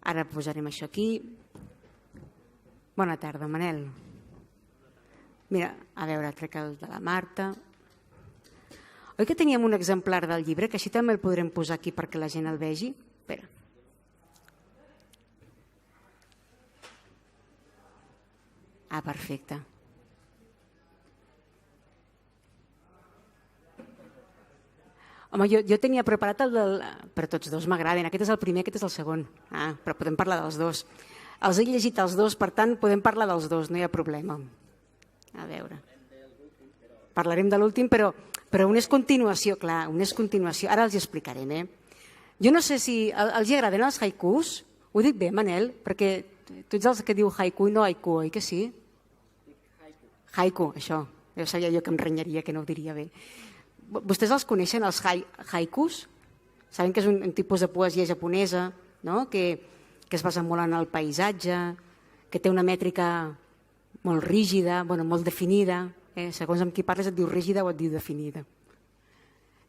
Ara posarem això aquí. Bona tarda, Manel. Mira, a veure, trec el de la Marta. Oi que teníem un exemplar del llibre, que així també el podrem posar aquí perquè la gent el vegi? Espera. Ah, perfecte. Home, jo tenia preparat el del... Però tots dos m'agraden. Aquest és el primer, aquest és el segon. Ah, però podem parlar dels dos. Els he llegit els dos, per tant, podem parlar dels dos, no hi ha problema. A veure. Parlarem de l'últim, però una és continuació, clar, una és continuació. Ara els hi explicarem, Jo no sé si els hi agraden els haikus. Ho dic bé, Manel? Perquè tu ets els que diu haiku i no haiku, oi que sí? Haiku, això. Jo sabia jo que em renyaria, que no ho diria bé. Vostès els coneixen, els haikus? Saben que és un tipus de poesia japonesa, no? Que es basa molt en el paisatge, que té una mètrica molt rígida, molt definida. Segons amb qui parles et diu rígida o et diu definida.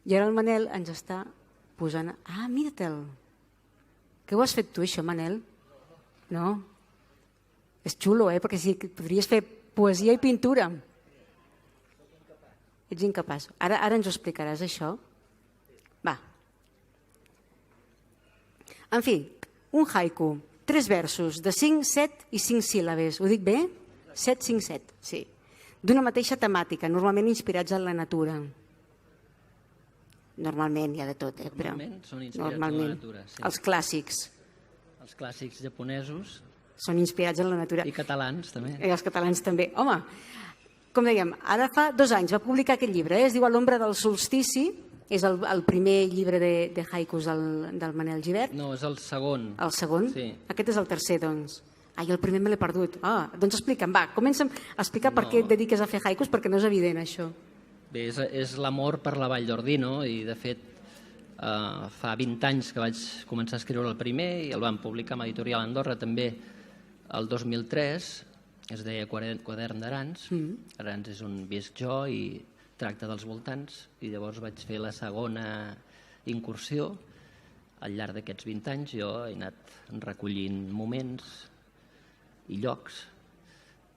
I ara el Manel ens està posant... Ah, mira-te'l! Que ho has fet tu, això, Manel? No? És xulo, perquè sí, podries fer poesia i pintura. Ets incapaç. Ara ens ho explicaràs, això? Va. En fi, un haiku, 3 versos, de 5, 7 i 5 síl·labes. Ho dic bé? 7, 5, 7, sí. D'una mateixa temàtica, normalment inspirats en la natura. Normalment hi ha de tot, però... Normalment són inspirats en la natura, sí. Els clàssics. Els clàssics japonesos. Són inspirats en la natura. I catalans, també. I els catalans també. Home, com dèiem, ara fa 2 anys va publicar aquest llibre, es diu A l'ombra del solstici, és el primer llibre de haikus del Manel Gibert. No, és el segon. El segon? Sí. Aquest és el tercer, doncs. Ai, el primer me l'he perdut. Doncs explica'm, va, comença'm a explicar per què et dediques a fer haikus, perquè no és evident, això. Bé, és l'amor per la Vall d'Ordino i, de fet, fa 20 anys que vaig començar a escriure el primer i el vam publicar amb Editorial Andorra també el 2003, es deia Quadern d'Arans. Arans és on visc jo i tracta dels voltants, i llavors vaig fer la segona incursió. Al llarg d'aquests 20 anys jo he anat recollint moments i llocs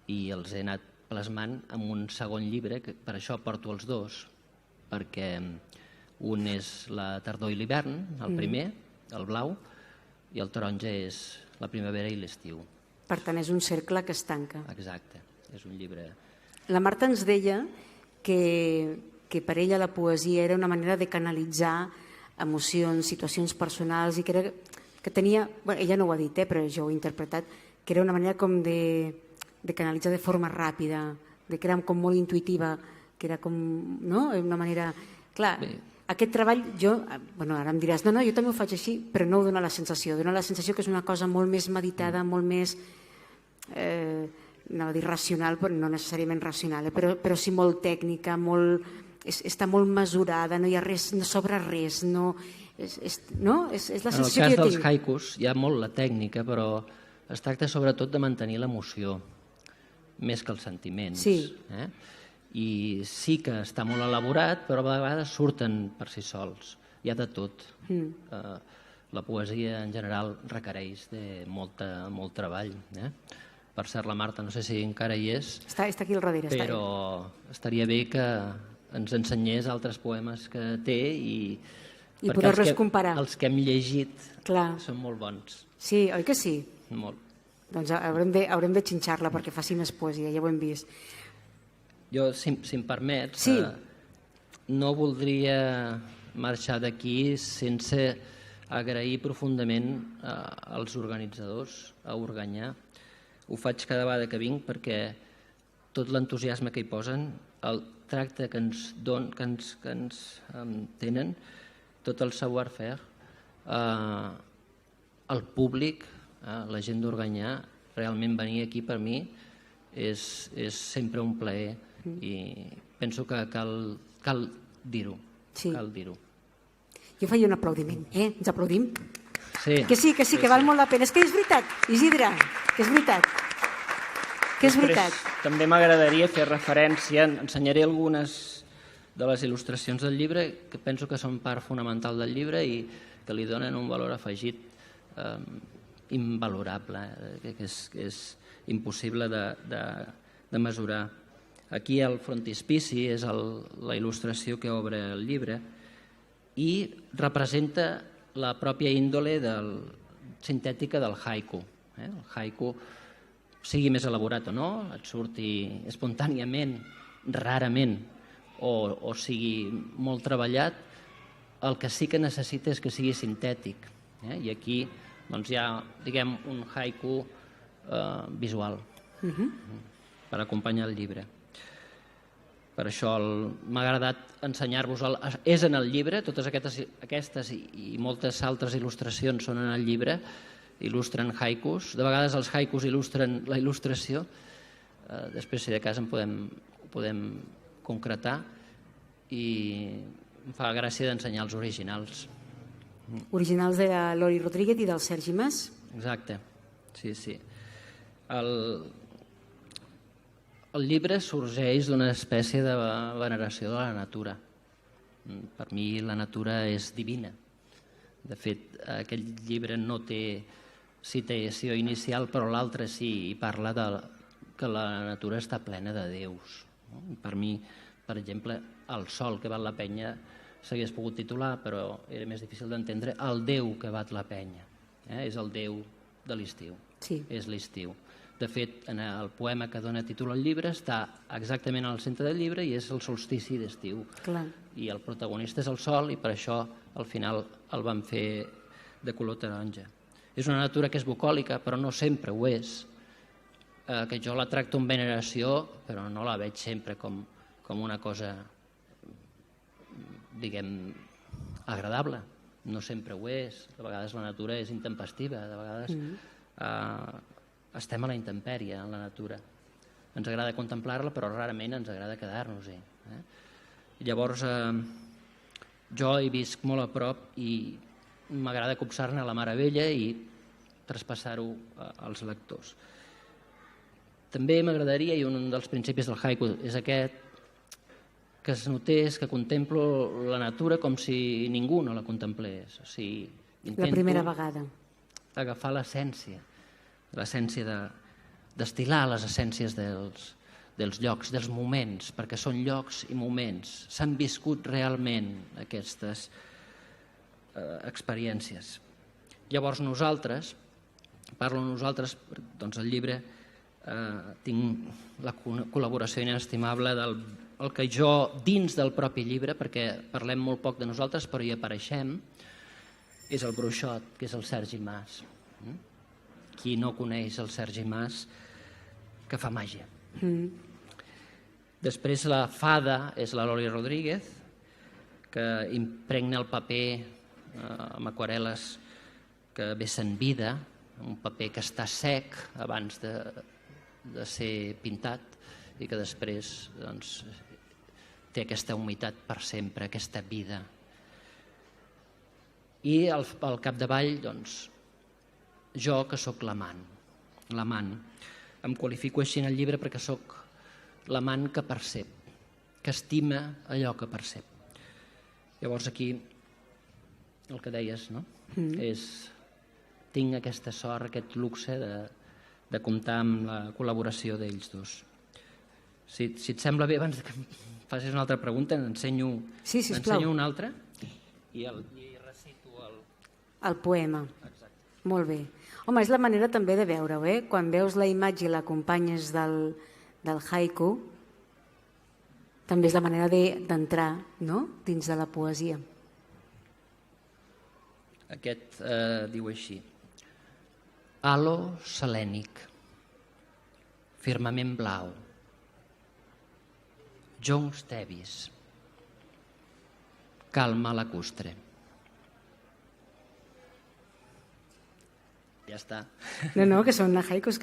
i els he anat plasmant en un segon llibre, que per això porto els dos, perquè un és la tardor i l'hivern, el primer, el blau, i el taronja és la primavera i l'estiu. Per tant, és un cercle que es tanca. Exacte, és un llibre... La Marta ens deia que per ella la poesia era una manera de canalitzar emocions, situacions personals, i que tenia, ella no ho ha dit, però jo ho he interpretat, que era una manera com de canalitzar de forma ràpida, que era com molt intuïtiva, que era com, no?, una manera... Clar, aquest treball, ara em diràs, no, jo també ho faig així, però no ho dona la sensació. Dona la sensació que és una cosa molt més meditada, molt més, anava a dir racional, però no necessàriament racional, però sí molt tècnica, està molt mesurada, no hi ha res, no sobra res, no? És la sensació que jo tinc. En el cas dels haikus hi ha molt la tècnica, però es tracta sobretot de mantenir l'emoció, més que els sentiments. Sí. I sí que està molt elaborat, però a vegades surten per si sols. Hi ha de tot. La poesia en general requereix de molt treball. Per cert, la Marta, no sé si encara hi és, està aquí al darrere. Però estaria bé que ens ensenyés altres poemes que té i poder-los comparar. Els que hem llegit són molt bons. Sí, oi que sí? Molt. Doncs haurem de xinxar-la perquè faci més poesia, ja ho hem vist. Jo, si em permets, no voldria marxar d'aquí sense agrair profundament als organitzadors, a Organyà. Ho faig cada vegada que vinc perquè tot l'entusiasme que hi posen, el tracte que ens tenen, tot el savoir-faire, el públic, la gent d'Organyà, realment venir aquí per mi és sempre un plaer i penso que cal dir-ho. Cal dir-ho. Jo faria un aplaudiment, ens aplaudim? Sí. Que sí, que val molt la pena. És que és veritat, Isidre, que és veritat. Que és veritat. També m'agradaria fer referència, ensenyaré algunes de les il·lustracions del llibre que penso que són part fonamental del llibre i que li donen un valor afegit invalorable, que és impossible de mesurar. Aquí el frontispici és la il·lustració que obre el llibre i representa la pròpia índole sintètica del haiku. El haiku, sigui més elaborat o no, et surti espontàniament, rarament, o sigui molt treballat, el que sí que necessita és que sigui sintètic. I aquí hi ha, diguem, un haiku visual per acompanyar el llibre. Per això m'ha agradat ensenyar-vos. És en el llibre, totes aquestes i moltes altres il·lustracions són en el llibre, il·lustren haikus. De vegades els haikus il·lustren la il·lustració. Després, si de cas, ho podem concretar i em fa gràcia d'ensenyar els originals. Originals de l'Ori Rodríguez i del Sergi Mas? Exacte, sí. El llibre sorgeix d'una espècie de veneració de la natura. Per mi la natura és divina. De fet, aquest llibre no té citació inicial, però l'altre sí, i parla que la natura està plena de déus. Per mi, per exemple, el sol que val la penya s'hagués pogut titular, però era més difícil d'entendre, el déu que bat la penya. És el déu de l'estiu. Sí. És l'estiu. De fet, en el poema que dona títol al llibre està exactament al centre del llibre i és el solstici d'estiu. Clar. I el protagonista és el sol i per això al final el van fer de color taronja. És una natura que és bucòlica, però no sempre ho és, que jo la tracto amb veneració, però no la veig sempre com una cosa, diguem, agradable. No sempre ho és. De vegades la natura és intempestiva, de vegades estem a la intempèrie, en la natura. Ens agrada contemplar-la, però rarament ens agrada quedar-nos-hi. Llavors, jo hi visc molt a prop i m'agrada copsar-ne la meravella i traspassar-ho als lectors. També m'agradaria, i un dels principis del haiku és aquest, que es notés que contemplo la natura com si ningú no la contemplés. O sigui, la primera vegada. Agafar l'essència d'estilar les essències dels llocs, dels moments, perquè són llocs i moments. S'han viscut realment aquestes experiències. Llavors parlo nosaltres, doncs el llibre tinc la col·laboració inestimable del que jo, dins del propi llibre, perquè parlem molt poc de nosaltres, però hi apareixem, és el bruixot, que és el Sergi Mas. Qui no coneix el Sergi Mas, que fa màgia. Després la fada és la Loli Rodríguez, que impregna el paper amb aquarel·les que vessen vida, un paper que està sec abans de ser pintat i que després té aquesta humitat per sempre, aquesta vida. I al capdavall, jo que sóc l'amant. Em qualifico així en el llibre perquè sóc l'amant que percep, que estima allò que percep. Llavors aquí el que deies, no? Tinc aquesta sort, aquest luxe de comptar amb la col·laboració d'ells dos. Si et sembla bé, abans que em facis una altra pregunta, n'ensenyo una altra i recito el poema. Molt bé. Home, és la manera també de veure-ho, Quan veus la imatge i l'acompanyes del haiku, també és la manera d'entrar dins de la poesia. Aquest diu així: halo selènic, firmament blau, joncs tevis, calma lacustre. Ja està. No, que són haikus,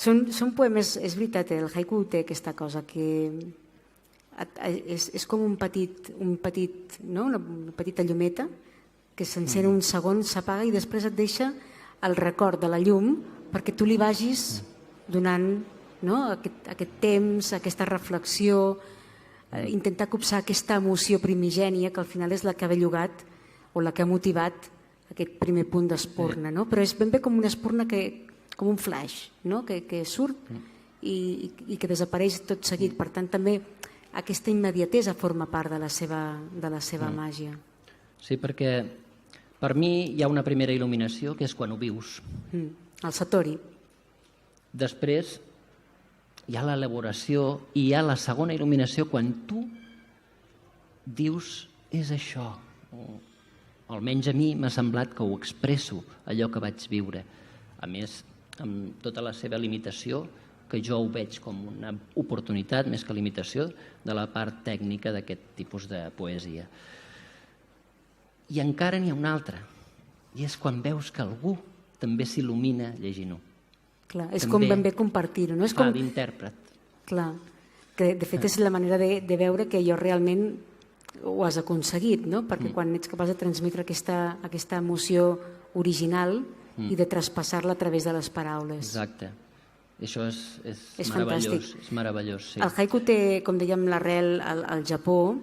Són poemes, és veritat, el haiku té aquesta cosa que és com una petita llumeta que s'encén un segon, s'apaga i després et deixa el record de la llum perquè tu li vagis donant aquest temps, aquesta reflexió, intentar copsar aquesta emoció primigènia que al final és la que ha bellugat o la que ha motivat aquest primer punt d'espurna, no? Però és ben bé com una espurna, com un flash, no? Que surt i que desapareix tot seguit. Per tant, també aquesta immediatesa forma part de la seva màgia. Sí, perquè per mi hi ha una primera il·luminació, que és quan ho vius. El satori. Després hi ha l'elaboració i hi ha la segona il·luminació quan tu dius és això. O almenys a mi m'ha semblat que ho expresso, allò que vaig viure. A més, amb tota la seva limitació, que jo ho veig com una oportunitat, més que limitació, de la part tècnica d'aquest tipus de poesia. I encara n'hi ha una altra, i és quan veus que algú també s'il·lumina llegint-ho. Clar, és com ben bé compartir-ho, no? És Fa com... d'intèrpret. Clar, que de fet és la manera de veure que allò realment ho has aconseguit, no? Perquè quan ets capaç de transmetre aquesta emoció original i de traspassar-la a través de les paraules. Exacte. I això és fantàstic. meravellós. És meravellós, sí. El haiku té, com dèiem, l'arrel al Japó,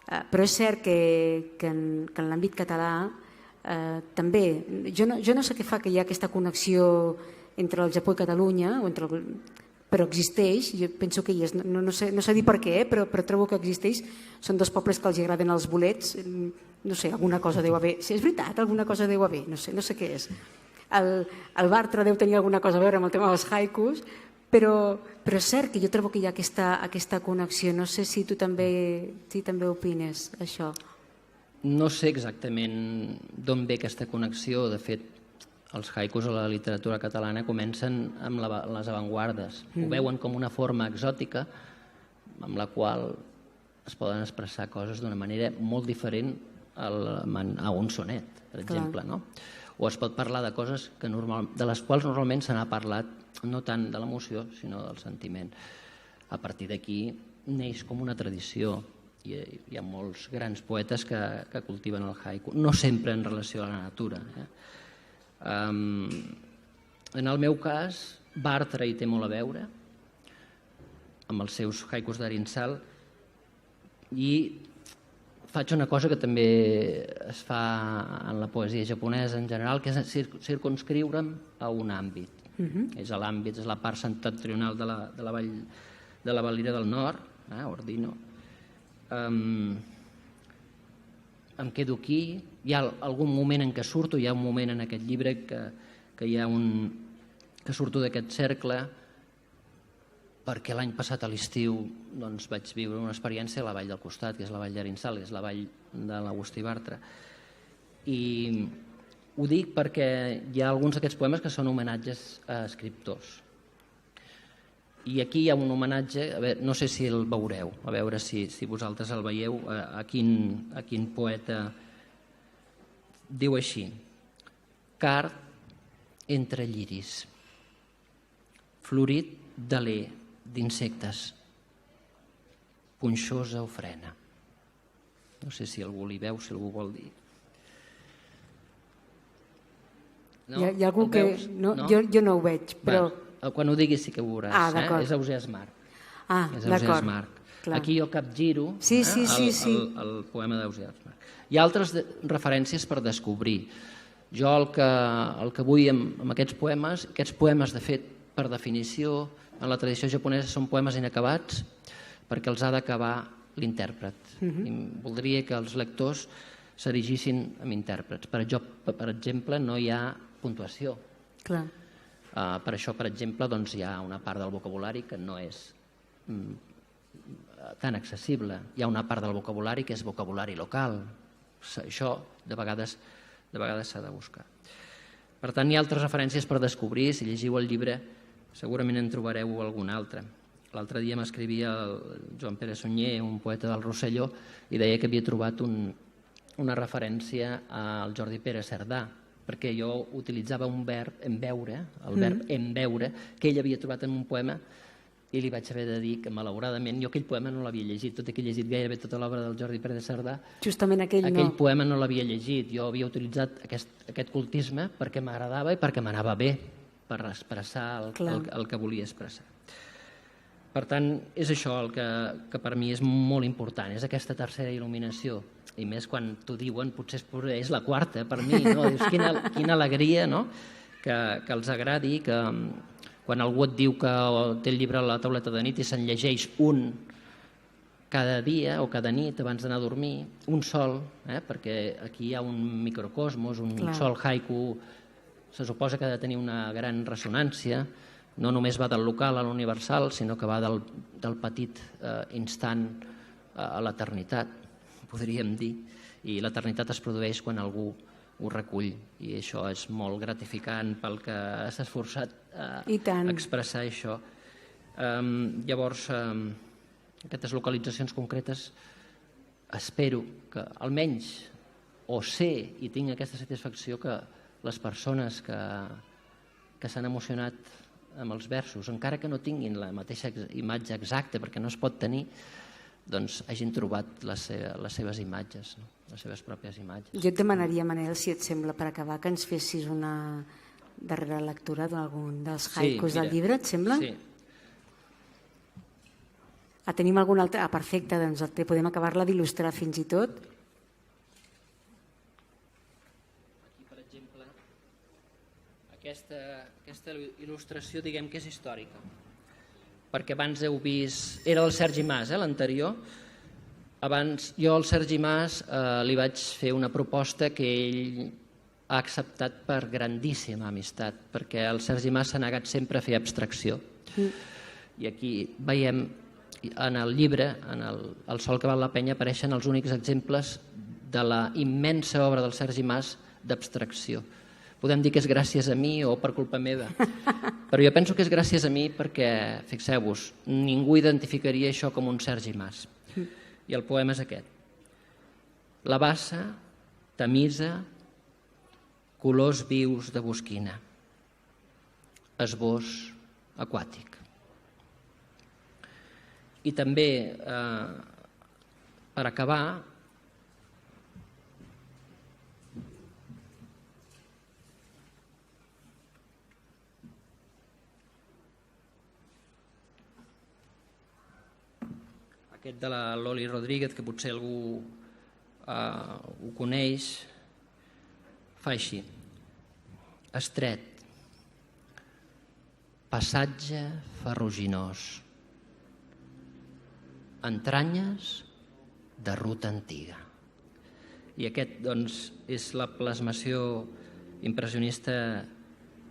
però és cert que en l'àmbit català també, jo no sé què fa que hi ha aquesta connexió entre el Japó i Catalunya, però existeix, jo penso que hi és, no sé dir per què, però trobo que existeix. Són dos pobles que els agraden els bolets, no sé, alguna cosa deu haver, si és veritat, alguna cosa deu haver, no sé què és. El Bartra deu tenir alguna cosa a veure amb el tema dels haikus, però és cert que jo trobo que hi ha aquesta connexió. No sé si tu també opines això. No sé exactament d'on ve aquesta connexió. De fet, els haikus a la literatura catalana comencen amb les avantguardes. Ho veuen com una forma exòtica amb la qual es poden expressar coses d'una manera molt diferent a un sonet, per exemple, no? O es pot parlar de coses de les quals normalment se n'ha parlat no tant de l'emoció, sinó del sentiment. A partir d'aquí neix com una tradició. Hi ha molts grans poetes que cultiven el haiku, no sempre en relació a la natura. En el meu cas, Bartra hi té molt a veure, amb els seus haikus d'Arinsal, i faig una cosa que també es fa en la poesia japonesa en general, que és circumscriure'm a un àmbit. És l'àmbit, és la part septentrional de la Valira del Nord, Ordino. Em quedo aquí, hi ha algun moment en què surto, hi ha un moment en aquest llibre que surto d'aquest cercle, perquè l'any passat a l'estiu vaig viure una experiència a la vall del costat, que és la vall d'Arinsal, que és la vall de l'Agustí Bartra. I ho dic perquè hi ha alguns d'aquests poemes que són homenatges a escriptors. I aquí hi ha un homenatge, no sé si el veureu, a veure si vosaltres el veieu, a quin poeta diu així: Card entre lliris, florit d'aler d'insectes, punxosa ofrena. No sé si algú li veu, si algú vol dir. No? Hi ha algú que... No? Jo no ho veig, però... Quan ho diguis sí que ho veuràs. És Ausiàs March. D'acord. Aquí jo capgiro el poema d'Ausiàs March. Hi ha altres referències per descobrir. Jo el que vull amb aquests poemes, de fet, per definició, en la tradició japonesa són poemes inacabats perquè els ha d'acabar l'intèrpret. Voldria que els lectors s'erigissin en intèrprets. Per exemple, no hi ha puntuació. Clar. Per això, per exemple, hi ha una part del vocabulari que no és tan accessible. Hi ha una part del vocabulari que és vocabulari local. Això de vegades s'ha de buscar. Per tant, hi ha altres referències per descobrir. Si llegiu el llibre segurament en trobareu alguna altra. L'altre dia m'escrivia el Joan Pere Sunyer, un poeta del Rosselló, i deia que havia trobat una referència al Jordi Pere Cerdà, perquè jo utilitzava un verb, embeure, el verb embeure, que ell havia trobat en un poema, i li vaig haver de dir que, malauradament, jo aquell poema no l'havia llegit, tot i que he llegit gairebé tota l'obra del Jordi Pere Cerdà. Justament aquell poema no l'havia llegit. Jo havia utilitzat aquest cultisme perquè m'agradava i perquè m'anava bé per expressar el que volia expressar. Per tant, és això el que per mi és molt important, és aquesta tercera il·luminació. I més quan t'ho diuen, potser és la quarta per mi, no? Dius, quina alegria, no? Que els agradi, que quan algú et diu que té el llibre a la tauleta de nit i se'n llegeix un cada dia o cada nit abans d'anar a dormir, un sol, perquè aquí hi ha un microcosmos, un sol haiku, se suposa que ha de tenir una gran ressonància, no només va del local a l'universal, sinó que va del petit instant a l'eternitat, podríem dir, i l'eternitat es produeix quan algú ho recull, i això és molt gratificant pel que s'ha esforçat a expressar això. Llavors, aquestes localitzacions concretes, espero que almenys o sé i tinc aquesta satisfacció que les persones que s'han emocionat amb els versos, encara que no tinguin la mateixa imatge exacta, perquè no es pot tenir, doncs hagin trobat les seves imatges, les seves pròpies imatges. Jo et demanaria, Manel, si et sembla, per acabar, que ens fessis una darrera lectura d'algun dels haikus del llibre, et sembla? Sí. Tenim algun altre? Perfecte, doncs podem acabar-la d'il·lustrar fins i tot. Aquí, per exemple, aquesta il·lustració, diguem que és històrica, perquè abans heu vist... Era del Sergi Mas, l'anterior. Abans, jo al Sergi Mas li vaig fer una proposta que ell ha acceptat per grandíssima amistat, perquè el Sergi Mas s'ha negat sempre a fer abstracció. I aquí veiem, en el llibre, en El sol que val la penya, apareixen els únics exemples de la immensa obra del Sergi Mas d'abstracció. Podem dir que és gràcies a mi o per culpa meva, però jo penso que és gràcies a mi perquè, fixeu-vos, ningú identificaria això com un Sergi Mas. I el poema és aquest. La bassa, tamisa, colors vius de bosquina, esbós aquàtic. I també, per acabar, aquest de la Loli Rodríguez, que potser algú ho coneix, fa així. Estret, passatge ferruginós, entranyes de ruta antiga. I aquest, doncs, és la plasmació impressionista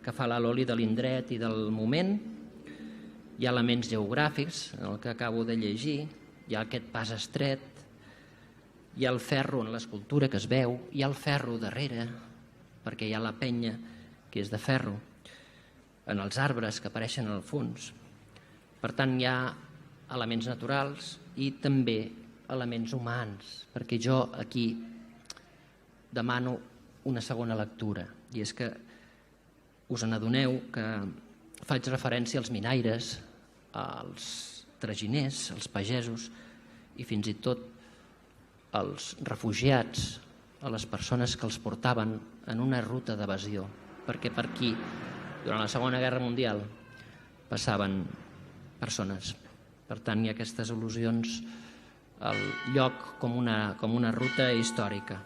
que fa la Loli de l'indret i del moment. Hi ha elements geogràfics, en el que acabo de llegir, hi ha aquest pas estret, hi ha el ferro en l'escultura que es veu, hi ha el ferro darrere, perquè hi ha la penya que és de ferro, en els arbres que apareixen al fons. Per tant, hi ha elements naturals i també elements humans, perquè jo aquí demano una segona lectura, i és que us n'adoneu que faig referència als minaires, als traginers, als pagesos i fins i tot als refugiats, a les persones que els portaven en una ruta d'evasió, perquè per aquí, durant la Segona Guerra Mundial, passaven persones. Per tant, hi ha aquestes al·lusions al lloc com una ruta històrica.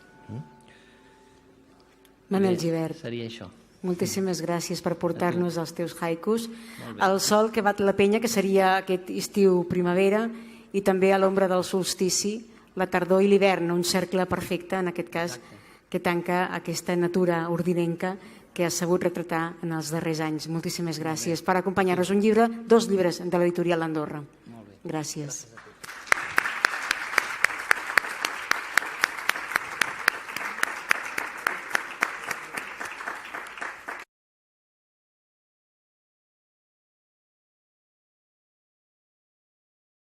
Manel Gibert. Seria això. Moltíssimes gràcies per portar-nos els teus haikus. El sol que bat la penya, que seria aquest estiu-primavera, i també a l'ombra del solstici, la tardor i l'hivern, un cercle perfecte, en aquest cas, que tanca aquesta natura ordinenca que has sabut retratar en els darrers anys. Moltíssimes gràcies per acompanyar-nos. Dos llibres de l'editorial Andorra. Gràcies.